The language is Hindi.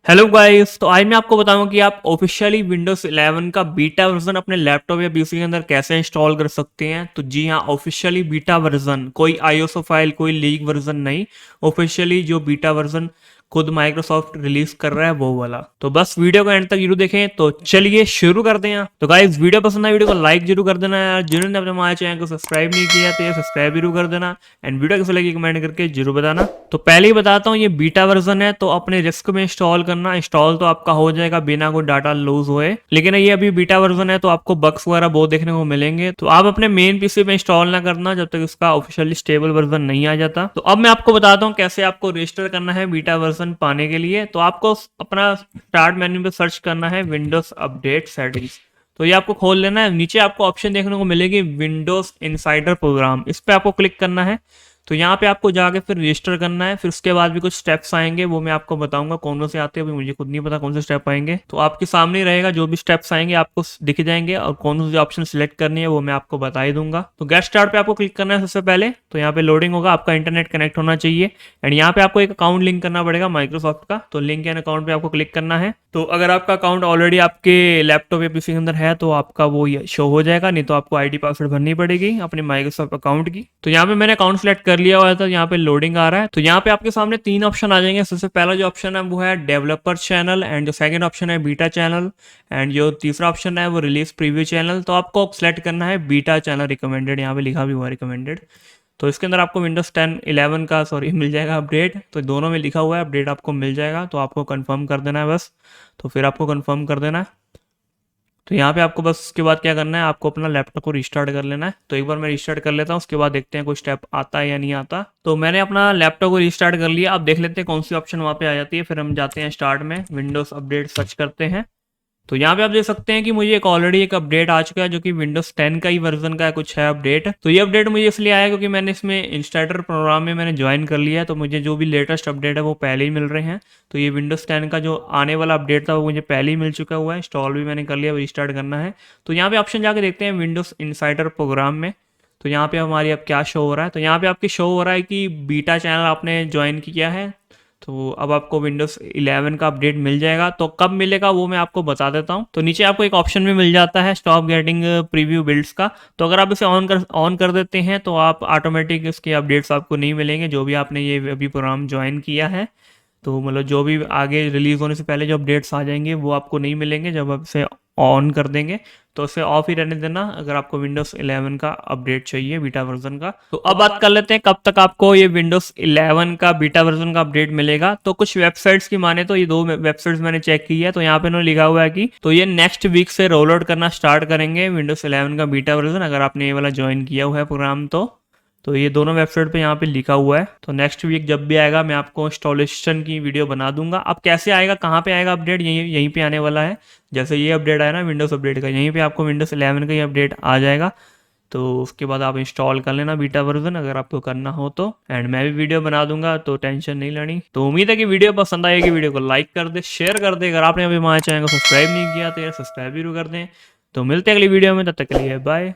हेलो गाइस, तो आज मैं आपको बताऊंगा कि आप ऑफिशियली विंडोज 11 का बीटा वर्जन अपने लैपटॉप या पीसी के अंदर कैसे इंस्टॉल कर सकते हैं। तो जी हाँ, ऑफिशियली बीटा वर्जन, कोई आईएसओ फाइल, कोई लीक वर्जन नहीं। ऑफिशियली जो बीटा वर्जन खुद माइक्रोसॉफ्ट रिलीज कर रहा है वो वाला। तो बस वीडियो को एंड तक जरूर देखें। तो चलिए शुरू करते हैं। तो गाइस, वीडियो पसंद आए वीडियो को लाइक जरूर कर देना यार। जिन्होंने अपने हमारे चैनल को सब्सक्राइब नहीं किया तो ये सब्सक्राइब जरूर कर देना। एंड वीडियो कैसे लगी कमेंट करके जरूर बताना। तो पहले ही बताता हूँ, ये बीटा वर्जन है तो अपने रिस्क में इंस्टॉल करना। इंस्टॉल तो आपका हो जाएगा बिना कोई डाटा लूज हुए, लेकिन ये अभी बीटा वर्जन है तो आपको बग्स वगैरह बहुत देखने को मिलेंगे। तो आप अपने मेन पीसी पे इंस्टॉल ना करना जब तक इसका ऑफिशियली स्टेबल वर्जन नहीं आ जाता। तो अब मैं आपको बताता हूँ कैसे आपको रजिस्टर करना है बीटा वर्जन पाने के लिए। तो आपको अपना स्टार्ट मेन्यू पे सर्च करना है विंडोज अपडेट सेटिंग्स। तो ये आपको खोल लेना है। नीचे आपको ऑप्शन देखने को मिलेगी विंडोज इनसाइडर प्रोग्राम, इस पे आपको क्लिक करना है। तो यहाँ पे आपको जाके फिर रजिस्टर करना है। फिर उसके बाद भी कुछ स्टेप्स आएंगे, वो मैं आपको बताऊंगा कौन से आते हैं। अभी मुझे खुद नहीं पता कौन से स्टेप आएंगे, तो आपके सामने ही रहेगा। जो भी स्टेप्स आएंगे आपको दिख जाएंगे, और कौन से ऑप्शन सिलेक्ट करनी है वो मैं आपको बता ही दूंगा। तो गेट स्टार्ट पे आपको क्लिक करना है सबसे पहले। तो यहाँ पे लोडिंग होगा, आपका इंटरनेट कनेक्ट होना चाहिए। एंड यहाँ पे आपको एक अकाउंट लिंक करना पड़ेगा माइक्रोसॉफ्ट का। तो लिंक एंड अकाउंट पे आपको क्लिक करना है। तो अगर आपका अकाउंट ऑलरेडी आपके लैपटॉप या पीसी के अंदर है तो आपका वो शो हो जाएगा, नहीं तो आपको आईडी पासवर्ड भरनी पड़ेगी अपने माइक्रोसॉफ्ट अकाउंट की। तो यहाँ पे मैंने अकाउंट सेलेक्ट कर लिया हुआ था। यहाँ पे लोडिंग आ रहा है। तो यहाँ पे आपके सामने तीन ऑप्शन आ जाएंगे। सबसे पहला जो ऑप्शन है वो है डेवलपर चैनल, एंड जो सेकंड ऑप्शन है बीटा चैनल, एंड जो तीसरा ऑप्शन है वो रिलीज प्रीव्यू चैनल। तो आपको सेलेक्ट करना है बीटा चैनल रिकमेंडेड, यहाँ पे लिखा भी हुआ रिकमेंडेड। तो इसके अंदर आपको विंडोज 10 11 का मिल जाएगा अपडेट। तो दोनों में लिखा हुआ है अपडेट आपको मिल जाएगा। तो आपको कंफर्म कर देना है बस। तो फिर आपको कंफर्म कर देना है। तो यहाँ पे आपको बस उसके बाद क्या करना है, आपको अपना लैपटॉप को रिस्टार्ट कर लेना है। तो एक बार मैं रिस्टार्ट कर लेता हूँ, उसके बाद देखते हैं कोई स्टेप आता है या नहीं आता। तो मैंने अपना लैपटॉप को रिस्टार्ट कर लिया। अब देख लेते हैं कौन सी ऑप्शन वहाँ पे आ जाती है। फिर हम जाते हैं स्टार्ट में, विंडोज अपडेट सर्च करते हैं। तो यहाँ पे आप देख सकते हैं कि मुझे ऑलरेडी एक अपडेट आ चुका है, जो कि विंडोज 10 का ही वर्जन का है, कुछ है अपडेट। तो ये अपडेट मुझे इसलिए आया क्योंकि मैंने इसमें इंस्टाटर प्रोग्राम में मैंने ज्वाइन कर लिया है। तो मुझे जो भी लेटेस्ट अपडेट है वो पहले ही मिल रहे हैं। तो ये विंडोज 10 का जो आने वाला अपडेट था वो मुझे पहले ही मिल चुका हुआ है। इंस्टॉल भी मैंने कर लिया, रिस्टार्ट करना है। तो यहाँ पे ऑप्शन जाके देखते हैं विंडोज इनसाइडर प्रोग्राम में। तो यहाँ पे हमारी अब क्या शो हो रहा है, तो यहाँ पे आपकी शो हो रहा है कि बीटा चैनल आपने ज्वाइन किया है। तो अब आपको विंडोज 11 का अपडेट मिल जाएगा। तो कब मिलेगा वो मैं आपको बता देता हूँ। तो नीचे आपको एक ऑप्शन भी मिल जाता है स्टॉप गेटिंग प्रीव्यू बिल्ड्स का। तो अगर आप इसे ऑन कर देते हैं तो आप ऑटोमेटिक इसके अपडेट्स आपको नहीं मिलेंगे, जो भी आपने ये अभी प्रोग्राम ज्वाइन किया है। तो मतलब जो भी आगे रिलीज होने से पहले जो अपडेट्स आ जाएंगे वो आपको नहीं मिलेंगे जब आप इसे ऑन कर देंगे। तो इसे ऑफ ही रहने देना अगर आपको विंडोज 11 का अपडेट चाहिए बीटा वर्जन का। तो अब बात कर लेते हैं कब तक आपको ये विंडोज 11 का बीटा वर्जन का अपडेट मिलेगा। तो कुछ वेबसाइट्स की माने तो ये दो वेबसाइट्स मैंने चेक की है। तो यहाँ पे उन्होंने लिखा हुआ है कि तो ये नेक्स्ट वीक से रोल आउट करना स्टार्ट करेंगे विंडोज 11 का बीटा वर्जन, अगर आपने ये वाला ज्वाइन किया हुआ है प्रोग्राम तो ये दोनों वेबसाइट पे यहाँ पे लिखा हुआ है। तो नेक्स्ट वीक जब भी आएगा मैं आपको इंस्टॉलेशन की वीडियो बना दूंगा। अब कैसे आएगा, कहाँ पे आएगा अपडेट, यहीं यहीं पे आने वाला है। जैसे ये अपडेट आया ना विंडोज़ अपडेट का, यहीं पे आपको विंडोज़ 11 का ही अपडेट आ जाएगा। तो उसके बाद आप इंस्टॉल कर लेना बीटा वर्जन अगर आपको करना हो तो। एंड मैं भी वीडियो बना दूंगा, तो टेंशन नहीं लेनी। तो उम्मीद है कि वीडियो पसंद आएगी। वीडियो को लाइक कर दे, शेयर कर दे। अगर आपने अभी हमारे चैनल को सब्सक्राइब नहीं किया तो यार सब्सक्राइब भी कर दें। तो मिलते हैं अगली वीडियो में, तब तक के लिए बाय।